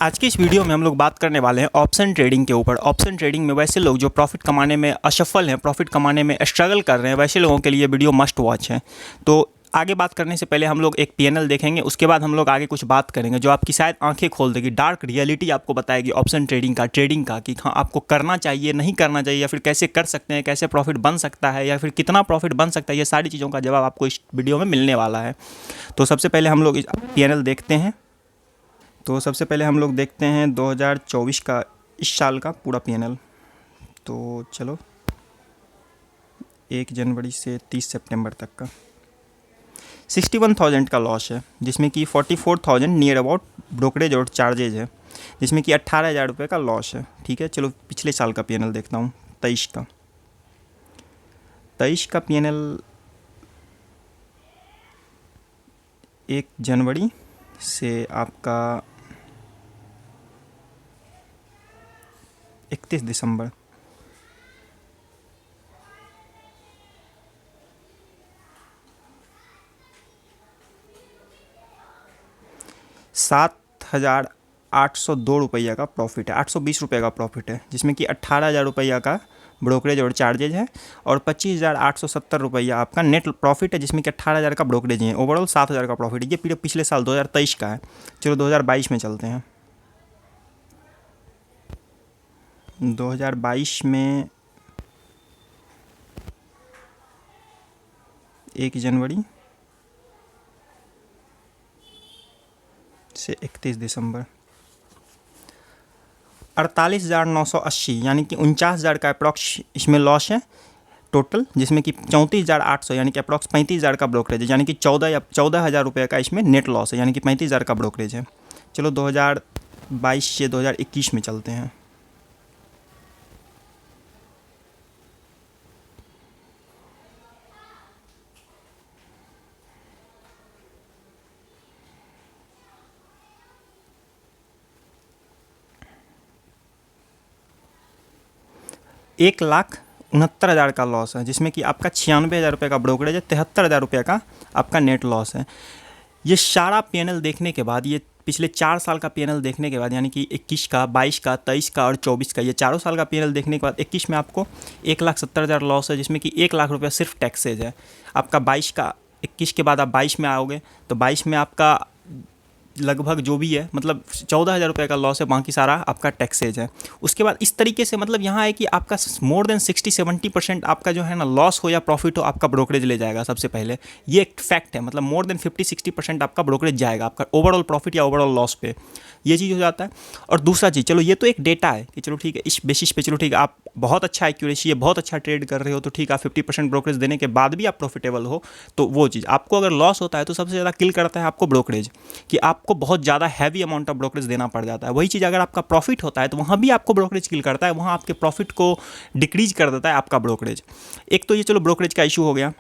आज की इस वीडियो में हम लोग बात करने वाले हैं ऑप्शन ट्रेडिंग के ऊपर। ऑप्शन ट्रेडिंग में वैसे लोग जो प्रॉफिट कमाने में असफल हैं, प्रॉफिट कमाने में स्ट्रगल कर रहे हैं, वैसे लोगों के लिए वीडियो मस्ट वॉच है। तो आगे बात करने से पहले हम लोग एक पीएनएल देखेंगे, उसके बाद हम लोग आगे कुछ बात करेंगे जो आपकी शायद आंखें खोल देगी, डार्क रियलिटी आपको बताएगी ऑप्शन ट्रेडिंग का कि हाँ आपको करना चाहिए, नहीं करना चाहिए, या फिर कैसे कर सकते हैं, कैसे प्रॉफिट बन सकता है, या फिर कितना प्रॉफिट बन सकता है। ये सारी चीज़ों का जवाब आपको इस वीडियो में मिलने वाला है। तो सबसे पहले हम लोग पीएनएल देखते हैं। तो सबसे पहले हम लोग देखते हैं 2024 का, इस साल का पूरा पीएनएल। तो चलो 1 जनवरी से 30 सितंबर तक का 61,000 का लॉस है, जिसमें कि 44,000 नियर अबाउट ब्रोकरेज और चार्जेज है, जिसमें कि 18,000 रुपये का लॉस है। ठीक है, चलो पिछले साल का पीएनएल देखता हूँ। 23 का पीएनएल 1 जनवरी से आपका 31 दिसंबर, ₹7,802 का प्रॉफिट है, 820 रुपये का प्रॉफिट है, जिसमें कि 18,000 रुपया का ब्रोकरेज और चार्जेज है और 25,870 रुपया आपका नेट प्रॉफिट है, जिसमें कि 18,000 का ब्रोकरेज है। ओवरऑल 7,000 का प्रॉफिट है। ये पिछले साल 2023 का है। चलो 2022 में चलते हैं। 2022 में 1 जनवरी से 31 दिसंबर 48,980 यानी कि 49,000 का अप्रॉक्स इसमें लॉस है टोटल, जिसमें कि 34,800 यानी कि अप्रॉक्स 35,000 का ब्रोकरेज है, यानी कि 14,000 रुपये का इसमें नेट लॉस है, यानी कि 35,000 का ब्रोकरेज है। चलो 2022 से 2021 में चलते हैं। ₹1,69,000 का लॉस है, जिसमें कि आपका 96,000 रुपये का ब्रोकरेज है, 73,000 रुपये का आपका नेट लॉस है। ये सारा पीएनएल देखने के बाद, ये पिछले 4 साल का पीएनएल देखने के बाद, यानी कि 21 का, 22 का, 23 का और 24 का, ये चारों साल का पीएनएल देखने के बाद 21 में आपको 1,70,000 लॉस है, जिसमें कि 1 लाख रुपया सिर्फ टैक्सेज है। आपका 22 का, 21 के बाद आप 22 में आओगे तो 22 में आपका लगभग जो भी है, मतलब 14,000 रुपये का लॉस है, बाकी सारा आपका टैक्सेज है। उसके बाद इस तरीके से मतलब यहाँ है कि आपका मोर देन 60-70% आपका जो है ना लॉस हो या प्रॉफिट हो, आपका ब्रोकरेज ले जाएगा। सबसे पहले ये एक फैक्ट है, मतलब मोर देन 50-60% आपका ब्रोकरेज जाएगा आपका ओवरऑल प्रॉफिट या ओवरऑल लॉस पे, ये चीज़ हो जाता है। और दूसरा चीज़, चलो ये तो एक डेटा है कि चलो ठीक है, इस बेसिस पे चलो ठीक है, आप बहुत अच्छा एक्यूरेसी है, बहुत अच्छा ट्रेड कर रहे हो, तो ठीक है, 50% ब्रोकरेज देने के बाद भी आप प्रॉफिटेबल हो, तो वो चीज़ आपको अगर लॉस होता है तो सबसे ज़्यादा किल करता है आपको ब्रोकरेज, कि आपको बहुत ज़्यादा हैवी अमाउंट ऑफ ब्रोकरेज देना पड़ जाता है। वही चीज़ अगर आपका प्रॉफिट होता है तो वहाँ भी आपको ब्रोकरेज किल करता है, वहाँ आपके प्रॉफिट को डिक्रीज कर देता है आपका ब्रोकरेज। एक तो ये चलो ब्रोकरेज का इशू हो गया।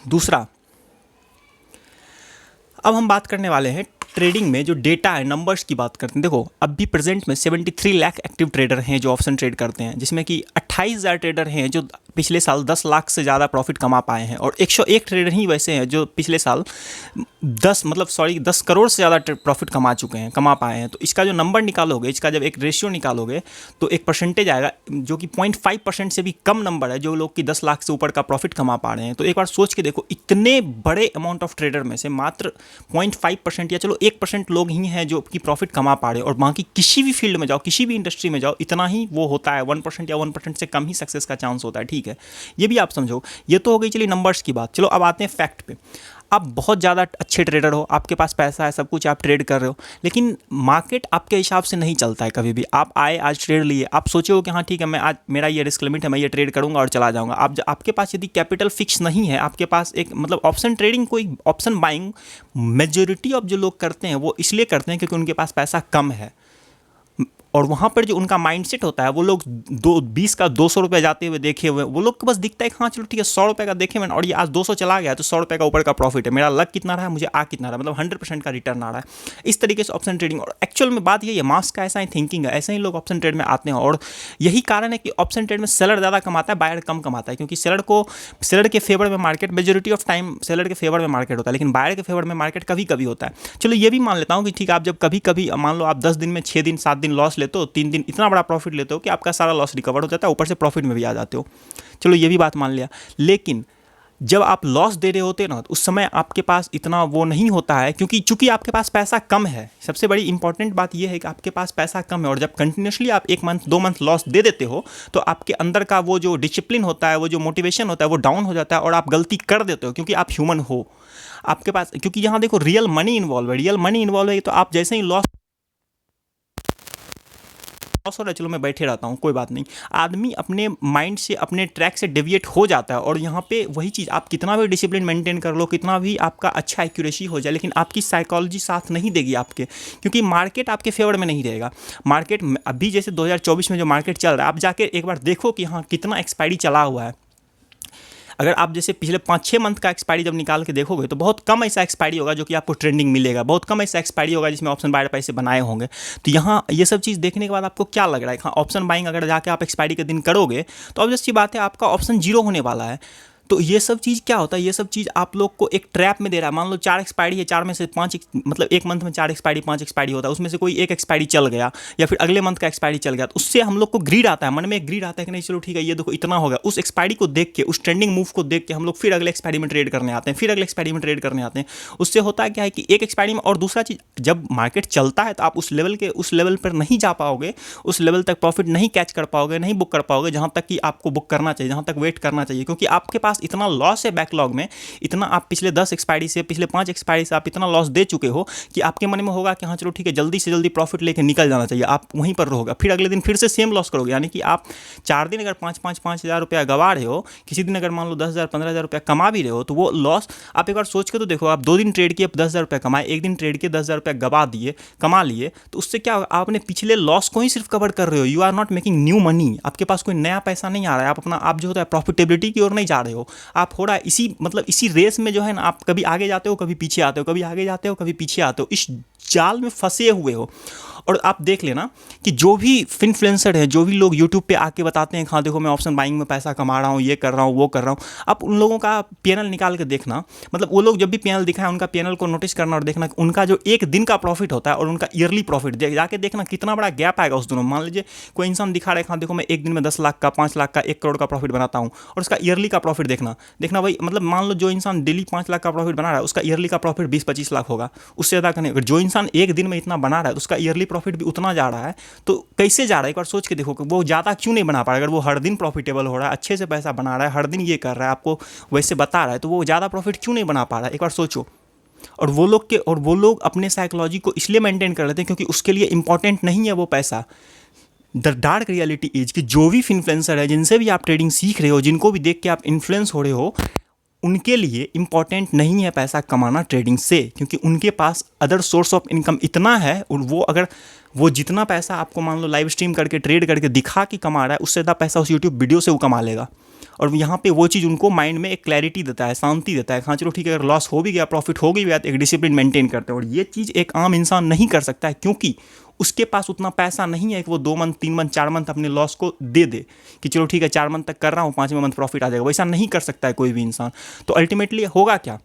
दूसरा, अब हम बात करने वाले हैं ट्रेडिंग में जो डेटा है, नंबर्स की बात करते हैं। देखो अभी प्रेजेंट में 73 लाख एक्टिव ट्रेडर हैं जो ऑप्शन ट्रेड करते हैं, जिसमें कि 28,000 ट्रेडर हैं जो पिछले साल 10 लाख से ज़्यादा प्रॉफिट कमा पाए हैं, और 101 ट्रेडर ही वैसे हैं जो पिछले साल 10 करोड़ से ज़्यादा प्रॉफिट कमा पाए हैं। तो इसका जो नंबर निकालोगे, इसका जब एक रेशियो निकालोगे तो एक परसेंटेज आएगा जो कि 0.5% से भी कम नंबर है, जो लोग कि 10 लाख से ऊपर का प्रॉफिट कमा पा रहे हैं। तो एक बार सोच के देखो, इतने बड़े अमाउंट ऑफ ट्रेडर में से मात्र 0.5% या चलो 1% लोग ही हैं जो कि प्रॉफिट कमा पा रहे हैं, और बाकी किसी भी फील्ड में जाओ, किसी भी इंडस्ट्री में जाओ, इतना ही वो होता है, 1% या 1% से कम ही सक्सेस का चांस होता है। ठीक है, ये भी आप समझो। ये तो हो गई चलिए नंबर्स की बात। चलो अब आते हैं फैक्ट पे। आप बहुत ज़्यादा अच्छे ट्रेडर हो, आपके पास पैसा है, सब कुछ, आप ट्रेड कर रहे हो, लेकिन मार्केट आपके हिसाब से नहीं चलता है कभी भी। आप आए, आज ट्रेड लिए, आप सोचे हो कि हाँ ठीक है, मैं आज मेरा ये रिस्क लिमिट है, मैं ये ट्रेड करूंगा और चला जाऊंगा। आपके पास यदि कैपिटल फिक्स नहीं है, आपके पास एक मतलब ऑप्शन ट्रेडिंग, कोई ऑप्शन बाइंग मेजोरिटी ऑफ जो लोग करते हैं वो इसलिए करते हैं क्योंकि उनके पास पैसा कम है। और वहाँ पर जो उनका माइंडसेट होता है, वो लोग 20 का 200 रुपये जाते हुए देखे हुए, वो लोग को बस दिखता है कि हाँ चलो ठीक है 100 रुपये का देखे मैंने और ये आज 200 चला गया तो 100 रुपये का ऊपर का प्रॉफिट है, मेरा लक कितना रहा है, मुझे आ कितना रहा है, मतलब 100% का रिटर्न आ रहा है। इस तरीके से ऑप्शन ट्रेडिंग, और एक्चुअल में बात यही है, मास का ऐसा ही थिंकिंग है, ऐसे ही लोग ऑप्शन ट्रेड में आते हैं। और यही कारण है कि ऑप्शन ट्रेड में सेलर ज़्यादा कमाता है, बायर कम कमाता है, क्योंकि सेलर के फेवर में market, majority of time seller के फेवर में मार्केट होता है, लेकिन बायर के फेवर में मार्केट कभी कभी होता है। चलो ये भी मान लेता हूँ कि ठीक है, आप जब कभी कभी मान लो आप 10 दिन में 6 दिन 7 दिन लॉस लेते हो, 3 दिन इतना बड़ा प्रॉफिट लेते हो कि आपका सारा लॉस रिकवर हो जाता है, ऊपर से प्रॉफिट में भी आ जाते हो, चलो ये भी बात मान लिया। लेकिन जब आप लॉस दे रहे होते ना, तो उस समय आपके पास इतना वो नहीं होता है, क्योंकि चूंकि आपके पास पैसा कम है। सबसे बड़ी इंपॉर्टेंट बात यह है कि आपके पास पैसा कम है, और जब कंटिन्यूसली आप 1 मंथ 2 मंथ लॉस दे देते हो, तो आपके अंदर का वो जो डिसिप्लिन होता है, वो जो मोटिवेशन होता है, वो डाउन हो जाता है और आप गलती कर देते हो, क्योंकि आप ह्यूमन हो आपके पास, क्योंकि यहाँ देखो रियल मनी इन्वॉल्व है, रियल मनी इन्वॉल्व है, तो आप जैसे ही लॉस हो रहा है, चलो मैं बैठे रहता हूँ कोई बात नहीं, आदमी अपने माइंड से अपने ट्रैक से डेविएट हो जाता है। और यहाँ पे वही चीज़, आप कितना भी डिसिप्लिन मेंटेन कर लो, कितना भी आपका अच्छा एक्यूरेसी हो जाए, लेकिन आपकी साइकोलॉजी साथ नहीं देगी आपके, क्योंकि मार्केट आपके फेवर में नहीं रहेगा। मार्केट अभी जैसे 2024 में जो मार्केट चल रहा है, आप जाके एक बार देखो कि हाँ कितना एक्सपायरी चला हुआ है। अगर आप जैसे पिछले 5-6 मंथ का एक्सपायरी जब निकाल के देखोगे, तो बहुत कम ऐसा एक्सपायरी होगा जो कि आपको ट्रेंडिंग मिलेगा, बहुत कम ऐसा एक्सपायरी होगा जिसमें ऑप्शन बायर पैसे बनाए होंगे। तो यहाँ ये सब चीज़ देखने के बाद आपको क्या लग रहा है, हाँ ऑप्शन बाइंग अगर जाके आप एक्सपायरी के दिन करोगे, तो ऑब्वियस सी बात है आपका ऑप्शन जीरो होने वाला है। तो ये सब चीज़ क्या होता है, ये सब चीज़ आप लोग को एक ट्रैप में दे रहा है। मान लो 4 एक्सपायरी है, 4 में से 5, मतलब 1 मंथ में 4 एक्सपायरी 5 एक्सपायरी होता है, उसमें से कोई एक एक्सपायरी चल गया या फिर अगले मंथ का एक्सपायरी चल गया, तो उससे हम लोग को ग्रीड आता है, मन में एक ग्रीड आता है कि नहीं चलो ठीक है ये देखो इतना होगा। उस एक्सपायरी को देख के, उस ट्रेंडिंग मूव को देख के हम लोग फिर अगले एक्सपायरी में ट्रेड करने आते हैं, फिर अगले एक्सपायरी में ट्रेड करने आते हैं। उससे होता है क्या है कि एक एक्सपायरी में, और दूसरा चीज़, जब मार्केट चलता है तो आप उस लेवल पर नहीं जा पाओगे, उस लेवल तक प्रॉफिट नहीं कैच कर पाओगे, नहीं बुक कर पाओगे जहाँ तक कि आपको बुक करना चाहिए, जहाँ तक वेट करना चाहिए, क्योंकि आपके पास इतना लॉस है बैकलॉग में, इतना आप पिछले 10 एक्सपायरी से, पिछले 5 एक्सपायरी से आप इतना लॉस दे चुके हो कि आपके मन में होगा कि हाँ चलो ठीक है जल्दी से जल्दी प्रॉफिट लेके निकल जाना चाहिए। आप वहीं पर रहोगे, फिर अगले दिन फिर से सेम लॉस करोगे। यानी कि आप 4 दिन अगर 5 हज़ार रुपया गवा रहे हो, किसी दिन अगर मान लो 10,000 15,000 रुपया कमा भी रहे हो, तो वो लॉस आप एक बार सोच के तो देखो, आप 2 दिन ट्रेड किए 10,000 रुपया कमाए, एक दिन ट्रेड किए 10,000 रुपया कमा लिए, तो उससे क्या होगा, आप अपने पिछले लॉस को ही सिर्फ कवर कर रहे हो। You are not making new money, आपके पास कोई नया पैसा नहीं आ रहा है, आप जो होता है प्रॉफिटेबिलिटी की ओर नहीं जा रहे हो, आप हो रहा है इसी रेस में जो है ना, आप कभी आगे जाते हो कभी पीछे आते हो, कभी आगे जाते हो कभी पीछे आते हो, इस जाल में फंसे हुए हो। और आप देख लेना कि जो भी इन्फ्लुएंसर है, जो भी लोग यूट्यूब पे आके बताते हैं हाँ देखो मैं ऑप्शन बाइंग में पैसा कमा रहा हूँ, ये कर रहा हूँ, वो कर रहा हूँ, आप उन लोगों का पीएनएल निकाल के देखना, मतलब वो लोग जब भी पीएनएल दिखाएं उनका पीएनएल को नोटिस करना और देखना उनका जो एक दिन का प्रॉफिट होता है और उनका ईयरली प्रॉफिट जाके देखना कितना बड़ा गैप आएगा उस दोनों। मान लीजिए कोई इंसान दिखा रहा है हाँ देखो मैं एक दिन में 10 लाख का, 5 लाख का, 1 करोड़ का प्रॉफिट बनाता हूँ, और उसका ईयरली का प्रॉफिट देखना भाई, मतलब मान लो जो इंसान डेली 5 लाख का प्रॉफिट बना रहा है, उसका ईयरली का प्रॉफिट 20-25 लाख होगा, उससे ज़्यादा का नहीं। अगर जो इंसान एक दिन में इतना बना रहा है तो उसका ईयरली प्रॉफिट भी उतना जा रहा है, तो कैसे जा रहा है एक बार सोच के देखो कि वो ज़्यादा क्यों नहीं बना पा रहा है। अगर वो हर दिन प्रॉफिटेबल हो रहा है, अच्छे से पैसा बना रहा है, हर दिन ये कर रहा है, आपको वैसे बता रहा है, तो वो ज़्यादा प्रॉफिट क्यों नहीं बना पा रहा है, एक बार सोचो। और वो लोग अपने साइकोलॉजी को इसलिए मेंटेन कर लेते हैं क्योंकि उसके लिए इंपॉर्टेंट नहीं है वो पैसा। द डार्क रियलिटी इज कि जो भी इन्फ्लुएंसर है, जिनसे भी आप ट्रेडिंग सीख रहे हो, जिनको भी देख के आप इन्फ्लुएंस हो रहे हो, उनके लिए इंपॉर्टेंट नहीं है पैसा कमाना ट्रेडिंग से, क्योंकि उनके पास अदर सोर्स ऑफ इनकम इतना है, और वो जितना पैसा आपको मान लो लाइव स्ट्रीम करके ट्रेड करके दिखा कि कमा रहा है, उससे ज़्यादा पैसा उस यूट्यूब वीडियो से वो कमा लेगा। और यहाँ पे वो चीज़ उनको माइंड में एक क्लैरिटी देता है, शांति देता है, हाँ चलो ठीक है अगर लॉस हो भी गया, प्रॉफिट हो गया, तो एक डिसिप्लिन मेंटेन करते हैं। और ये चीज़ एक आम इंसान नहीं कर सकता है, क्योंकि उसके पास उतना पैसा नहीं है कि वो 2 मंथ 3 मंथ 4 मंथ अपने लॉस को दे कि चलो ठीक है 4 मंथ तक कर रहा हूँ, 5वें मंथ प्रॉफिट आ जाएगा। वैसा नहीं कर सकता है कोई भी इंसान। तो अल्टीमेटली होगा क्या,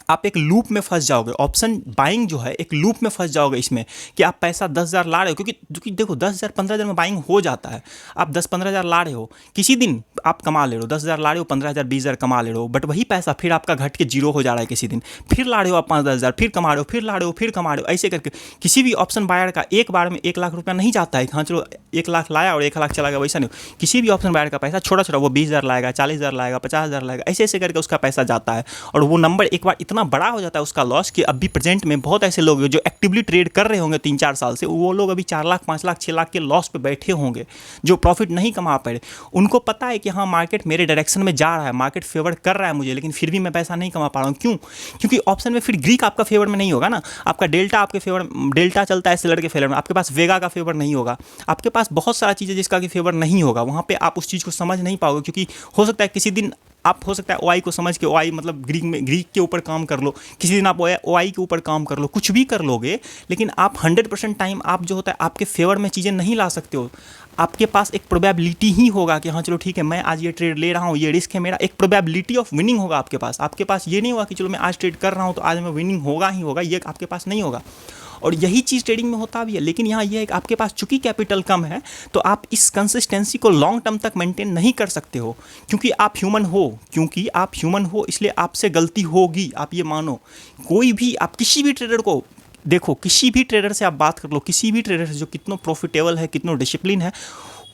आप एक लूप में फंस जाओगे। ऑप्शन बाइंग जो है एक लूप में फंस जाओगे इसमें कि आप पैसा 10,000 ला रहे हो, क्योंकि देखो 10,000 15,000 में बाइंग हो जाता है। आप 10-15,000 ला रहे हो, किसी दिन आप कमा ले रहे हो, 10,000 ला रहे हो, 15,000 20,000 कमा ले रहे हो, बट वही पैसा फिर आपका घट के जीरो हो जा रहा है किसी दिन। फिर ला रहे हो आप 5-10,000, फिर कमा रहे हो, फिर ला रहे हो, फिर कमा रहे हो। ऐसे करके किसी भी ऑप्शन बायर का एक बार में 1 लाख रुपया नहीं जाता है, हाँ चलो 1 लाख लाया और 1 लाख चला गया, वैसा नहीं। किसी भी ऑप्शन बायर का पैसा छोटा छोटा, वो 20,000 लाएगा, 40,000 लाएगा, 50,000 लाएगा, ऐसे ऐसे करके उसका पैसा जाता है। और वो नंबर एक बार इतना बड़ा हो जाता है उसका लॉस कि अभी प्रेजेंट में बहुत ऐसे लोग जो एक्टिवली ट्रेड कर रहे होंगे 3-4 साल से, वो लोग अभी 4 लाख 5 लाख 6 लाख के लॉस पे बैठे होंगे, जो प्रॉफिट नहीं कमा पाए। उनको पता है कि हाँ मार्केट मेरे डायरेक्शन में जा रहा है, मार्केट फेवर कर रहा है मुझे, लेकिन फिर भी मैं पैसा नहीं कमा पा रहा हूँ। क्यों? क्योंकि ऑप्शन में फिर ग्रीक आपका फेवर में नहीं होगा ना, आपका डेल्टा आपके फेवर, डेल्टा चलता है सेलर के फेवर में, आपके पास वेगा का फेवर नहीं होगा, आपके पास बहुत सारा चीज़ें जिसका कि फेवर नहीं होगा। वहाँ पे आप उस चीज़ को समझ नहीं पाओगे, क्योंकि हो सकता है किसी दिन आप, हो सकता है ओआई को समझ के, ओआई मतलब ग्रीक के ऊपर काम कर लो, किसी दिन आप ओआई के ऊपर काम कर लो, कुछ भी कर लोगे, लेकिन आप 100% टाइम आप जो होता है आपके फेवर में चीज़ें नहीं ला सकते हो। आपके पास एक प्रोबेबिलिटी ही होगा कि हाँ चलो ठीक है, मैं आज ये ट्रेड ले रहा हूँ, ये रिस्क है मेरा, एक प्रोबेबिलिटी ऑफ विनिंग होगा आपके पास। आपके पास ये नहीं होगा कि चलो मैं आज ट्रेड कर रहा हूँ तो आज मैं विनिंग होगा ही होगा, ये आपके पास नहीं होगा। और यही चीज़ ट्रेडिंग में होता भी है, लेकिन यहाँ ये है कि आपके पास चूंकि कैपिटल कम है तो आप इस कंसिस्टेंसी को लॉन्ग टर्म तक मेंटेन नहीं कर सकते हो, क्योंकि आप ह्यूमन हो, इसलिए आपसे गलती होगी, आप ये मानो। कोई भी, आप किसी भी ट्रेडर को देखो, किसी भी ट्रेडर से आप बात कर लो, किसी भी ट्रेडर से जो कितना प्रॉफिटेबल है, कितना डिसिप्लिन है,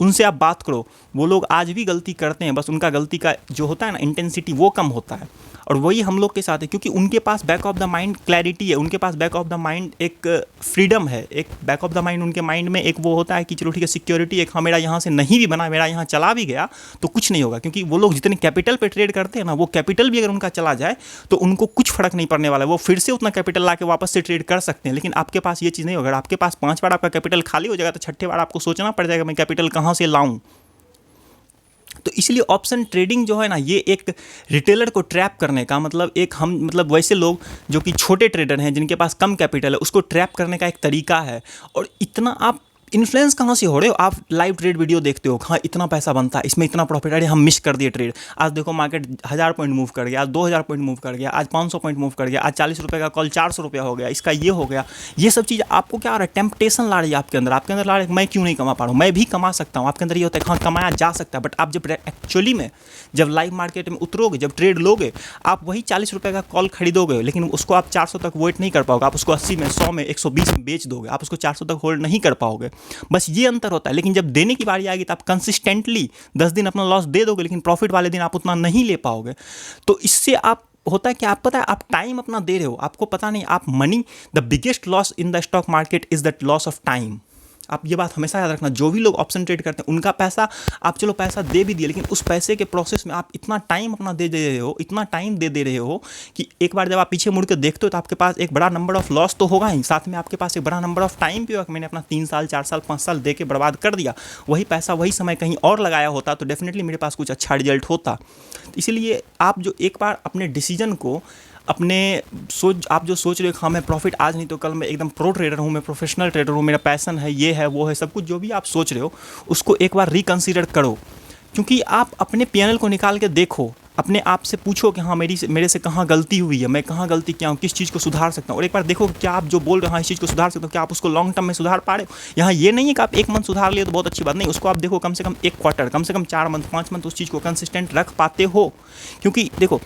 उनसे आप बात करो, वो लोग आज भी गलती करते हैं, बस उनका गलती का जो होता है ना इंटेंसिटी वो कम होता है। और वही हम लोग के साथ है, क्योंकि उनके पास back of the mind clarity है, उनके पास बैक ऑफ द माइंड एक फ्रीडम है, एक बैक ऑफ द माइंड उनके माइंड में एक वो होता है कि चलो ठीक है सिक्योरिटी, एक हाँ मेरा यहाँ से नहीं भी बना, मेरा यहाँ चला भी गया तो कुछ नहीं होगा, क्योंकि वो लोग जितने कैपिटल पे ट्रेड करते हैं ना, वो कैपिटल भी अगर उनका चला जाए तो उनको कुछ फर्क नहीं पड़ने वाला है, वो फिर से उतना कैपिटल ला के वापस से ट्रेड कर सकते हैं। लेकिन आपके पास ये चीज़ नहीं होगा, आपके पास 5 बार आपका कैपिटल खाली हो जाएगा तो 6ठे बार आपको सोचना पड़ जाएगा मैं कैपिटल कहाँ से लाऊं। तो इसलिए ऑप्शन ट्रेडिंग जो है ना, ये एक रिटेलर को ट्रैप करने का मतलब, एक हम मतलब वैसे लोग जो कि छोटे ट्रेडर हैं जिनके पास कम कैपिटल है, उसको ट्रैप करने का एक तरीका है। और इतना आप इन्फ्लुएंस कहाँ से हो रहे हो? आप लाइव ट्रेड वीडियो देखते हो, हाँ इतना पैसा बनता है, इसमें इतना प्रॉफिट, अरे हम मिस कर दिए ट्रेड, आज देखो मार्केट 1000 पॉइंट मूव कर गया, आज 2000 पॉइंट मूव कर गया, आज 500 पॉइंट मूव कर गया, आज 40 रुपये का कॉल 400 रुपया हो गया, इसका ये हो गया। ये सब चीज़ आपको क्या आ रहा है? टेम्पटेशन ला रही है आपके अंदर ला रहा है मैं क्यों नहीं कमा पा रहा हूँ, मैं भी कमा सकता हूँ। आपके अंदर ये होता है हाँ कमाया जा सकता है, बट आप जब एक्चुअली में जब लाइव मार्केट में उतरोगे, जब ट्रेड लोगे, आप वही 40 रुपये का कॉल खरीदोगे, लेकिन उसको आप 400 तक वेट नहीं कर पाओगे, आप उसको 80 में, 100 में, 120 में बेच दोगे, आप उसको 400 तक होल्ड नहीं कर पाओगे। बस ये अंतर होता है। लेकिन जब देने की बारी आएगी तो आप कंसिस्टेंटली 10 दिन अपना लॉस दे दोगे, लेकिन प्रॉफिट वाले दिन आप उतना नहीं ले पाओगे। तो इससे आप होता है कि आप पता है आप टाइम अपना दे रहे हो, आपको पता नहीं आप money, the biggest loss in the stock market is that loss of time. आप ये बात हमेशा याद रखना, जो भी लोग ऑप्शन ट्रेड करते हैं उनका पैसा आप चलो पैसा दे भी दिए, लेकिन उस पैसे के प्रोसेस में आप इतना टाइम अपना दे दे रहे हो, इतना टाइम दे दे रहे हो कि एक बार जब आप पीछे मुड़ के देखते हो तो आपके पास एक बड़ा नंबर ऑफ लॉस तो होगा ही, साथ में आपके पास एक बड़ा नंबर ऑफ टाइम भी होगा कि मैंने अपना 3 साल 4 साल 5 साल दे के बर्बाद कर दिया, वही पैसा वही समय कहीं और लगाया होता तो डेफिनेटली मेरे पास कुछ अच्छा रिजल्ट होता। इसीलिए आप जो एक बार अपने डिसीजन को अपने आप जो सोच रहे हो हाँ मैं प्रॉफिट आज नहीं तो कल मैं एकदम प्रो ट्रेडर हूँ, मैं प्रोफेशनल ट्रेडर हूँ, मेरा पैसन है, ये है वो है, सब कुछ जो भी आप सोच रहे हो उसको एक बार रिकंसीडर करो। क्योंकि आप अपने पीएनएल को निकाल के देखो, अपने आप से पूछो कि हाँ मेरे से कहाँ गलती हुई है, मैं कहाँ गलती किया हूँ, किस चीज़ को सुधार सकता हूँ। और एक बार देखो क्या आप जो बोल रहे हो हाँ इस चीज़ को सुधार सकते हो, क्या आप उसको लॉन्ग टर्म में सुधार पा रहे हो। यहाँ ये नहीं है कि आप 1 मंथ सुधार लिए तो बहुत अच्छी बात नहीं, उसको आप देखो कम से कम 1 क्वार्टर, कम से कम 4 मंथ 5 मंथ उस चीज़ को कंसिस्टेंट रख पाते हो। क्योंकि देखो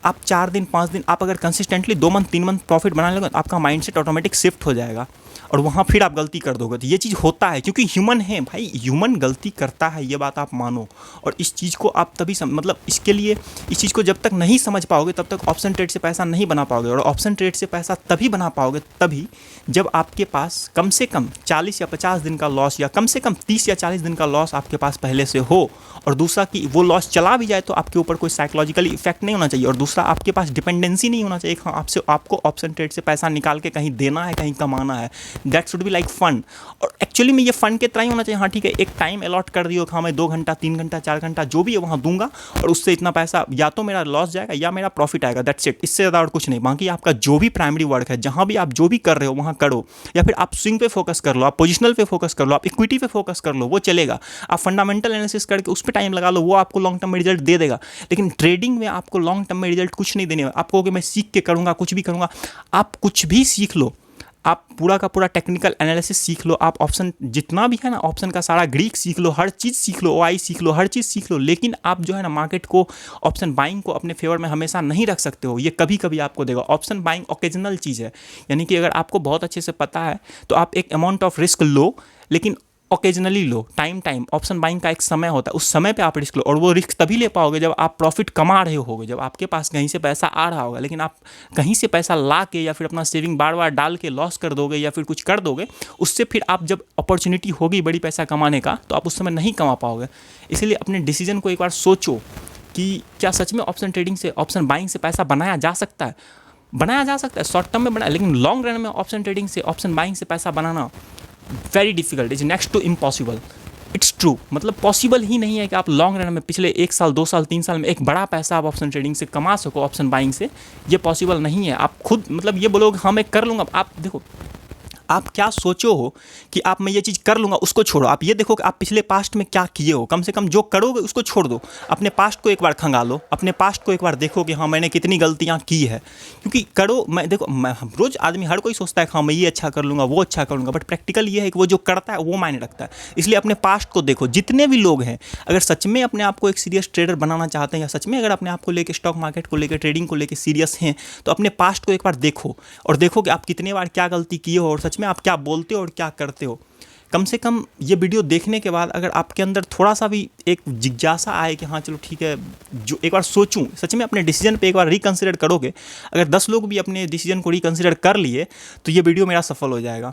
आप 4 दिन 5 दिन आप अगर कंसिस्टेंटली 2 मंथ 3 मंथ प्रॉफिट बनाने लगे तो आपका माइंडसेट ऑटोमेटिक शिफ्ट हो जाएगा और वहाँ फिर आप गलती कर दोगे। तो ये चीज़ होता है क्योंकि ह्यूमन है भाई, ह्यूमन गलती करता है, ये बात आप मानो। और इस चीज़ को आप तभी मतलब इसके लिए इस चीज़ को जब तक नहीं समझ पाओगे तब तक ऑप्शन ट्रेड से पैसा नहीं बना पाओगे। और ऑप्शन ट्रेड से पैसा तभी बना पाओगे तभी जब आपके पास कम से कम 40 या 50 दिन का लॉस या कम से कम 30 या 40 दिन का लॉस आपके पास पहले से हो। और दूसरा कि वो लॉस चला भी जाए तो आपके ऊपर कोई साइकोलॉजिकली इफेक्ट नहीं होना चाहिए। और दूसरा आपके पास डिपेंडेंसी नहीं होना चाहिए हाँ आपको ऑप्शन ट्रेड से पैसा निकाल के कहीं देना है, कहीं कमाना है। That should be like fun. और एक्चुअली में ये फन के तरह ही होना चाहिए। हाँ ठीक है, एक टाइम अलॉट कर दियो, हाँ मैं 2 घंटा 3 घंटा 4 घंटा जो भी है वहाँ दूंगा और उससे इतना पैसा या तो मेरा लॉस जाएगा या मेरा प्रॉफिट आएगा। दैट्स इट, इससे ज़्यादा और कुछ नहीं। बाकी आपका जो भी प्राइमरी वर्क है, जहाँ भी आप जो भी कर रहे हो वहाँ करो, या फिर आप स्विंग पे फोकस कर लो, आप पोजिशनल पे फोकस कर लो, आप इक्विटी पे फोकस कर लो, वो चलेगा। आप फंडामेंटल एनालिसिस करके उस पर टाइम लगा लो, वो आपको लॉन्ग टर्म में रिजल्ट दे देगा। लेकिन ट्रेडिंग में आपको लॉन्ग टर्म में रिजल्ट कुछ नहीं देने वाला। आप कहोगे मैं सीख के करूँगा, कुछ भी करूँगा, आप कुछ भी सीख लो, आप पूरा का पूरा टेक्निकल एनालिसिस सीख लो, आप ऑप्शन जितना भी है ना ऑप्शन का सारा ग्रीक सीख लो, हर चीज़ सीख लो, ओआई सीख लो, हर चीज़ सीख लो। लेकिन आप जो है ना मार्केट को ऑप्शन बाइंग को अपने फेवर में हमेशा नहीं रख सकते हो। ये कभी कभी आपको देगा। ऑप्शन बाइंग ओकेजनल चीज़ है, यानी कि अगर आपको बहुत अच्छे से पता है तो आप एक अमाउंट ऑफ रिस्क लो, लेकिन ओकेजनली लो, टाइम ऑप्शन बाइंग का एक समय होता है, उस समय पे आप रिस्क लो, और वो रिस्क तभी ले पाओगे जब आप प्रॉफिट कमा रहे होगे, जब आपके पास कहीं से पैसा आ रहा होगा। लेकिन आप कहीं से पैसा ला के या फिर अपना सेविंग बार बार डाल के लॉस कर दोगे या फिर कुछ कर दोगे, उससे फिर आप जब अपॉर्चुनिटी होगी बड़ी पैसा कमाने का तो आप उस समय नहीं कमा पाओगे। इसलिए अपने डिसीजन को एक बार सोचो कि क्या सच में ऑप्शन ट्रेडिंग से, ऑप्शन बाइंग से पैसा बनाया जा सकता है। बनाया जा सकता है, शॉर्ट टर्म में बनाया, लेकिन लॉन्ग रन में ऑप्शन ट्रेडिंग से, ऑप्शन बाइंग से पैसा बनाना very difficult, is next to impossible. It's true, मतलब पॉसिबल ही नहीं है कि आप लॉन्ग रन में पिछले 1 साल 2 साल 3 साल में एक बड़ा पैसा आप ऑप्शन ट्रेडिंग से कमा सको, ऑप्शन बाइंग से। ये पॉसिबल नहीं है। आप खुद मतलब ये बोलोगे हाँ मैं कर लूँगा, आप देखो आप क्या सोचो हो कि आप मैं ये चीज़ कर लूँगा, उसको छोड़ो। आप ये देखो कि आप पिछले पास्ट में क्या किए हो, कम से कम जो करोगे उसको छोड़ दो। अपने पास्ट को एक बार खंगालो, अपने पास्ट को एक बार देखो कि हाँ मैंने कितनी गलतियाँ की है। क्योंकि करो, मैं देखो मैं रोज़ आदमी हर कोई सोचता है कि हाँ मैं ये अच्छा कर लूँगा, वो अच्छा करूँगा, बट प्रैक्टिकल ये है कि वो जो करता है वो मायने रखता है। इसलिए अपने पास्ट को देखो। जितने भी लोग हैं, अगर सच में अपने आप को एक सीरियस ट्रेडर बनाना चाहते हैं, या सच में अगर अपने आप को लेकर, स्टॉक मार्केट को लेकर, ट्रेडिंग को लेकर सीरियस हैं, तो अपने पास्ट को एक बार देखो और देखो कि आप कितने बार क्या गलती किए हो और सच में आप क्या बोलते हो और क्या करते हो। कम से कम ये वीडियो देखने के बाद अगर आपके अंदर थोड़ा सा भी एक जिज्ञासा आए कि हाँ चलो ठीक है, जो एक बार सोचूं, सच में अपने डिसीजन पे एक बार रिकंसिडर करोगे। अगर 10 लोग भी अपने डिसीजन को रिकंसिडर कर लिए तो ये वीडियो मेरा सफल हो जाएगा।